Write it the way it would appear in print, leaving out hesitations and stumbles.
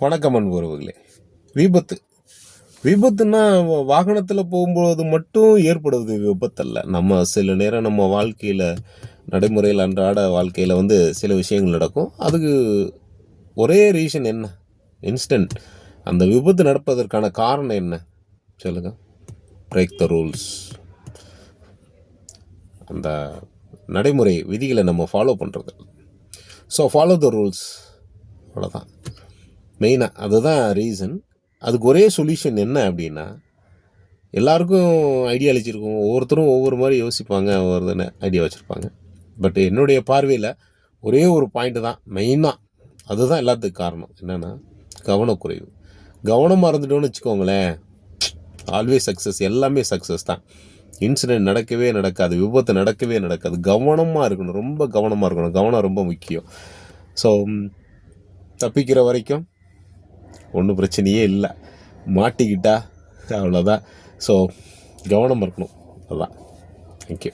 வணக்கம் அன்பு உறவுகளே. விபத்து விபத்துன்னா வாகனத்தில் போகும்போது மட்டும் ஏற்படுவது விபத்தல்ல. நம்ம சில நேரம் நம்ம வாழ்க்கையில் நடைமுறையில் அன்றாட வாழ்க்கையில் சில விஷயங்கள் நடக்கும். அதுக்கு ஒரே ரீசன் என்ன? இன்ஸ்டன்ட். அந்த விபத்து நடப்பதற்கான காரணம் என்ன சொல்லுங்கள்? Break the rules. அந்த நடைமுறை விதிகளை நம்ம ஃபாலோ பண்ணுறது. ஸோ ஃபாலோ த ரூல்ஸ், அவ்வளோதான் மெயினாக. அதுதான் ரீசன். அதுக்கு ஒரே சொல்யூஷன் என்ன அப்படின்னா, எல்லாருக்கும் ஐடியா அளிச்சிருக்கும். ஒவ்வொருத்தரும் ஒவ்வொரு மாதிரி யோசிப்பாங்க, ஒவ்வொரு ஐடியா வச்சுருப்பாங்க. பட் என்னுடைய பார்வையில் ஒரே ஒரு பாயிண்ட்டு தான் மெயினாக. அதுதான் எல்லாத்துக்கும் காரணம். என்னென்னா கவனக்குறைவு. கவனமாக இருந்துட்டோன்னு வச்சுக்கோங்களேன், ஆல்வேஸ் சக்ஸஸ். எல்லாமே சக்ஸஸ் தான். இன்சிடென்ட் நடக்கவே நடக்காது, விபத்து நடக்கவே நடக்காது. கவனமாக இருக்கணும், ரொம்ப கவனமாக இருக்கணும். கவனம் ரொம்ப முக்கியம். ஸோ தப்பிக்கிற வரைக்கும் ஒன்றும் பிரச்சனையே இல்லை. மாட்டிக்கிட்டா அவ்வளோதான். ஸோ கவனமாக இருக்கணும். அதுதான். தேங்க்யூ.